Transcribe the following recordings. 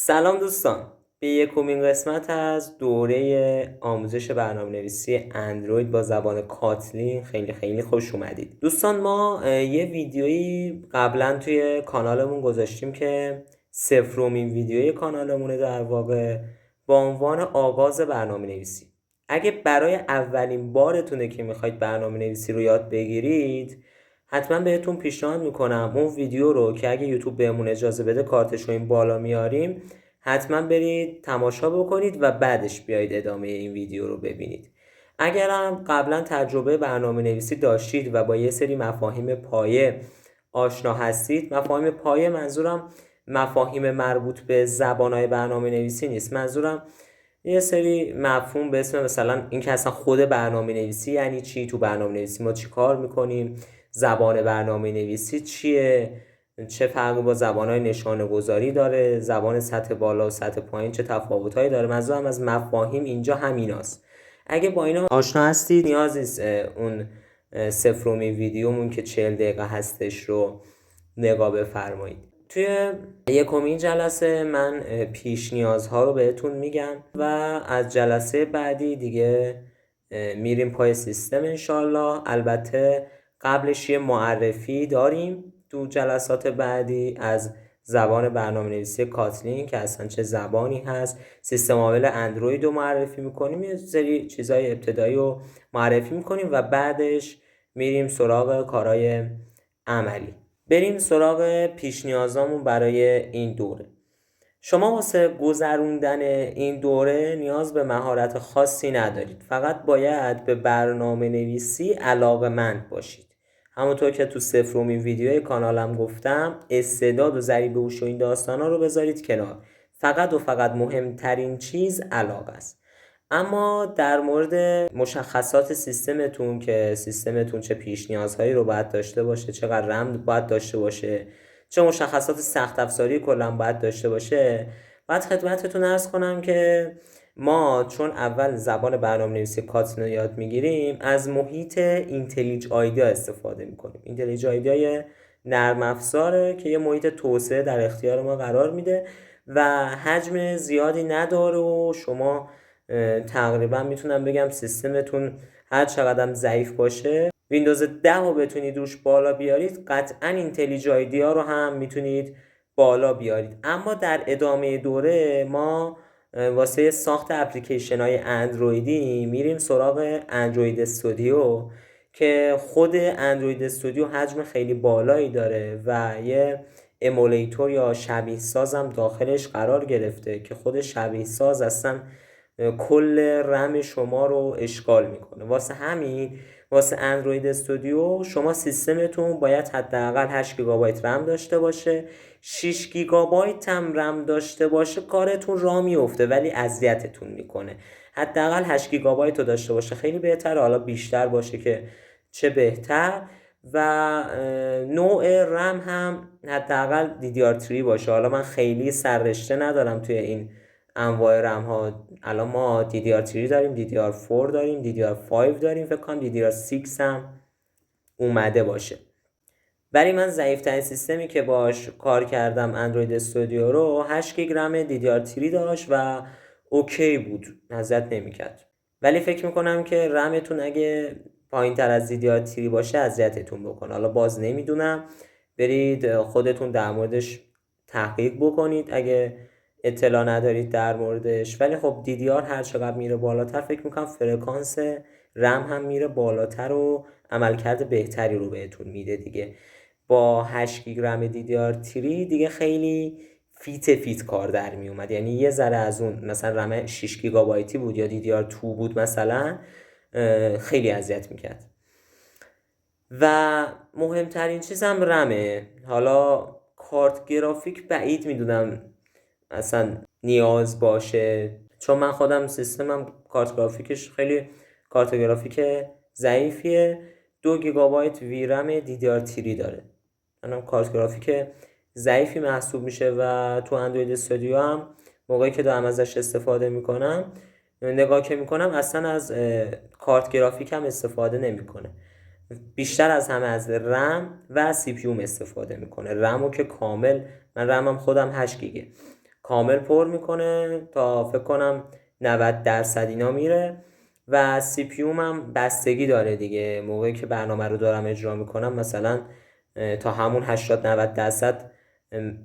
سلام دوستان، به یکمین قسمت از دوره آموزش برنامه‌نویسی اندروید با زبان کاتلین خیلی خوش اومدید. دوستان، ما یه ویدیویی قبلا توی کانالمون گذاشتیم که صفرمین ویدیوی کانالمونه در واقع، با عنوان آغاز برنامه‌نویسی. اگه برای اولین بارتونه که میخواید برنامه‌نویسی رو یاد بگیرید، حتما بهتون پیشنهاد میکنم اون ویدیو رو که اگه یوتیوب بهمون اجازه بده کارتش رو این بالا میاریم، حتما برید تماشا بکنید و بعدش بیایید ادامه این ویدیو رو ببینید. اگر هم قبلا تجربه برنامه نویسی داشتید و با یه سری مفاهیم پایه آشنا هستید، مفاهیم پایه منظورم مفاهیم مربوط به زبانهای برنامه نویسی نیست، منظورم یه سری مفهوم به اسم مثلا این که اصلا خود برنامه نویسی یعنی چی، تو برنامه نویسی ما چی کار میکنیم، زبان برنامه نویسی چیه، چه فرقی با زبانهای نشانه گذاری داره، زبان سطح بالا و سطح پایین چه تفاوتهایی داره. منظورم از مفاهیم اینجا همیناست. اگه با اینا آشنا هستید نیاز نیست اون صفرمین ویدیومون که 40 دقیقه هستش رو نگاه بفرمایید. توی یکمین جلسه من پیش نیازها رو بهتون میگم و از جلسه بعدی دیگه میریم پای سیستم انشالله. البته قبلش یه معرفی داریم تو جلسات بعدی از زبان برنامه نویسی کاتلین که اصلا چه زبانی هست، سیستم عامل اندروید رو معرفی میکنیم، یه سری چیزای ابتدایی رو معرفی میکنیم و بعدش میریم سراغ کارهای عملی. بریم سراغ پیش نیازامون برای این دوره. شما واسه گذروندن این دوره نیاز به مهارت خاصی ندارید، فقط باید به برنامه نویسی علاقه‌مند باشید. همونطور که تو صفرمین ویدیوی کانالم گفتم، استعداد و ضریب هوش و این داستانا رو بذارید کنار، فقط مهمترین چیز علاقه است. اما در مورد مشخصات سیستمتون که سیستمتون چه پیش نیازهایی رو باید داشته باشه، چقدر رم باید داشته باشه، چه مشخصات سخت افزاری کلا باید داشته باشه، باید خدمتتون عرض کنم که ما چون اول زبان برنامه‌نویسی کاتلین رو یاد میگیریم، از محیط اینتلیج آیدیا استفاده میکنیم. اینتلیج آیدیا نرم افزاره که یه محیط توسعه در اختیار ما قرار میده و حجم زیادی نداره و شما تقریبا میتونم بگم سیستمتون هر چقدر ضعیف باشه، ویندوز 10 رو بتونید روش بالا بیارید، قطعا اینتلیج آیدیا رو هم میتونید بالا بیارید. اما در ادامه دوره ما واسه ساخت اپلیکیشن های اندرویدی میریم سراغ اندروید استودیو که خود اندروید استودیو حجم خیلی بالایی داره و یه امولیتور یا شبیه ساز هم داخلش قرار گرفته که خود شبیه ساز اصلا کل رم شما رو اشغال میکنه. واسه همین واسه اندروید استودیو شما سیستمتون باید حداقل 8 گیگابایت رم داشته باشه. 6 گیگابایت هم رم داشته باشه کارتون راه میفته ولی اذیتتون میکنه. حداقل 8 گیگابایت رو داشته باشه خیلی بهتره، حالا بیشتر باشه که چه بهتر. و نوع رم هم حداقل DDR3 باشه. حالا من خیلی سررشته ندارم توی این انواع رم ها. الان ما DDR3 داریم، DDR4 داریم، DDR5 داریم، فکر کنم DDR6 هم اومده باشه. ولی من ضعیفترین سیستمی که باش کار کردم اندروید استودیو رو 8 گیگ رم DDR3 داشت و اوکی بود، اذیت نمی‌کرد. ولی فکر میکنم که رمتون اگه پایین تر از DDR3 باشه اذیتتون بکنه. حالا باز نمیدونم، برید خودتون در موردش تحقیق بکنید اگه اطلاع ندارید در موردش. ولی خب DDR هر چقدر میره بالاتر فکر میکنم فرکانس رم هم میره بالاتر و عملکرد بهتری رو بهتون میده دیگه. با 8 گیگ رم DDR3 دیگه خیلی فیت کار در می اومد. یعنی یه ذره از اون مثلا رم 6 گیگابایتی بود یا DDR2 بود مثلا، خیلی اذیت میکرد. و مهمترین چیزم رمه. حالا کارت گرافیک بعید میدونم اصلا نیاز باشه، چون من خودم سیستمم کارت گرافیکش خیلی کارت گرافیک ضعیفیه. 2 گیگابایت ویرم DDR3 داره. منم کارت گرافیک ضعیفی محسوب میشه و تو اندروید استودیو هم موقعی که دارم ازش استفاده میکنم نگاه که میکنم اصلا از کارت گرافیک هم استفاده نمیکنه، بیشتر از همه از رم و سی پی استفاده میکنه. رمو که کامل، من رمم خودم 8 گیگه، کامل پر میکنه تا فکر کنم 90% اینا میره. و سی پی هم بستگی داره دیگه، موقعی که برنامه رو دارم اجرا میکنم مثلا تا همون 80-90%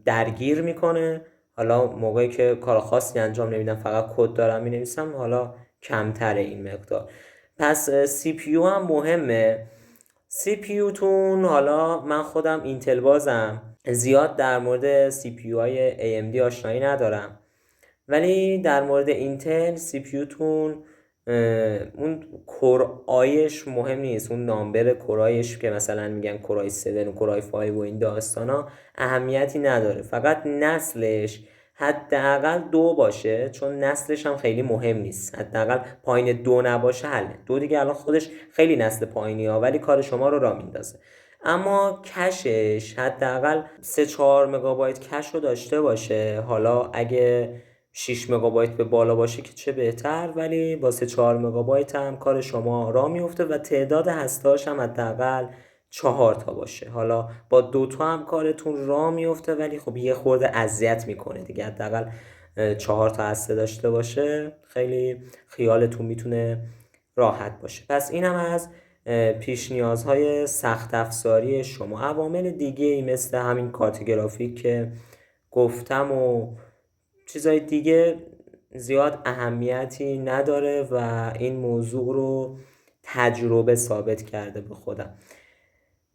درگیر میکنه. حالا موقعی که کار خاصی انجام نمیدم فقط کد دارم مینویسم حالا کمتره این مقدار. پس سی پی هم مهمه. سی پی تون حالا من خودم اینتل بازم زیاد در مورد سی پی های AMD آشنایی ندارم، ولی در مورد اینتل سی پی تون اون کورایش مهم نیست، اون نامبر کورایش که مثلا میگن کورای 7 و کورای 5 و این داستانا اهمیتی نداره، فقط نسلش حداقل 2 باشه، چون نسلش هم خیلی مهم نیست، حداقل پایین 2 نباشه حله. 2 دیگه الان خودش خیلی نسل پایینی ها ولی کار شما رو راه میندازه. اما کشش حداقل 3-4 مگابایت کش رو داشته باشه. حالا اگه 6 مگابایت به بالا باشه که چه بهتر، ولی با 3-4 مگابایت هم کار شما راه میفته و تعداد هسته‌هاش هم حداقل 4 تا باشه. حالا با 2 تا هم کارتون راه میفته ولی خب یه خورده اذیت میکنه دیگه، حداقل 4 تا هسته داشته باشه خیلی خیالتون میتونه راحت باشه. پس اینم از پیش نیازهای سخت افزاری شما. عوامل دیگه ای مثل همین کارت گرافیک که گفتم و چیزای دیگه زیاد اهمیتی نداره و این موضوع رو تجربه ثابت کرده به خودم.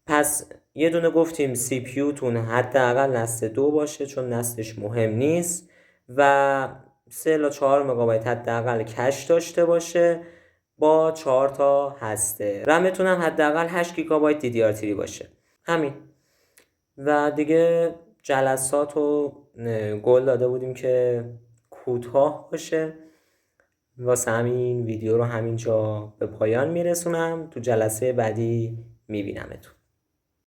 پس یه دونه گفتیم سی پیو تون حداقل نسل 2 باشه چون نسلش مهم نیست و 3-4 مگابایت حداقل کش داشته باشه با 4 تا هسته. رمتون هم حداقل 8 گیگابایت DDR3 باشه. همین. و دیگه جلسات رو گل داده بودیم که کوتاه باشه، واسه همین ویدیو رو همینجا به پایان میرسونم. تو جلسه بعدی میبینمتون.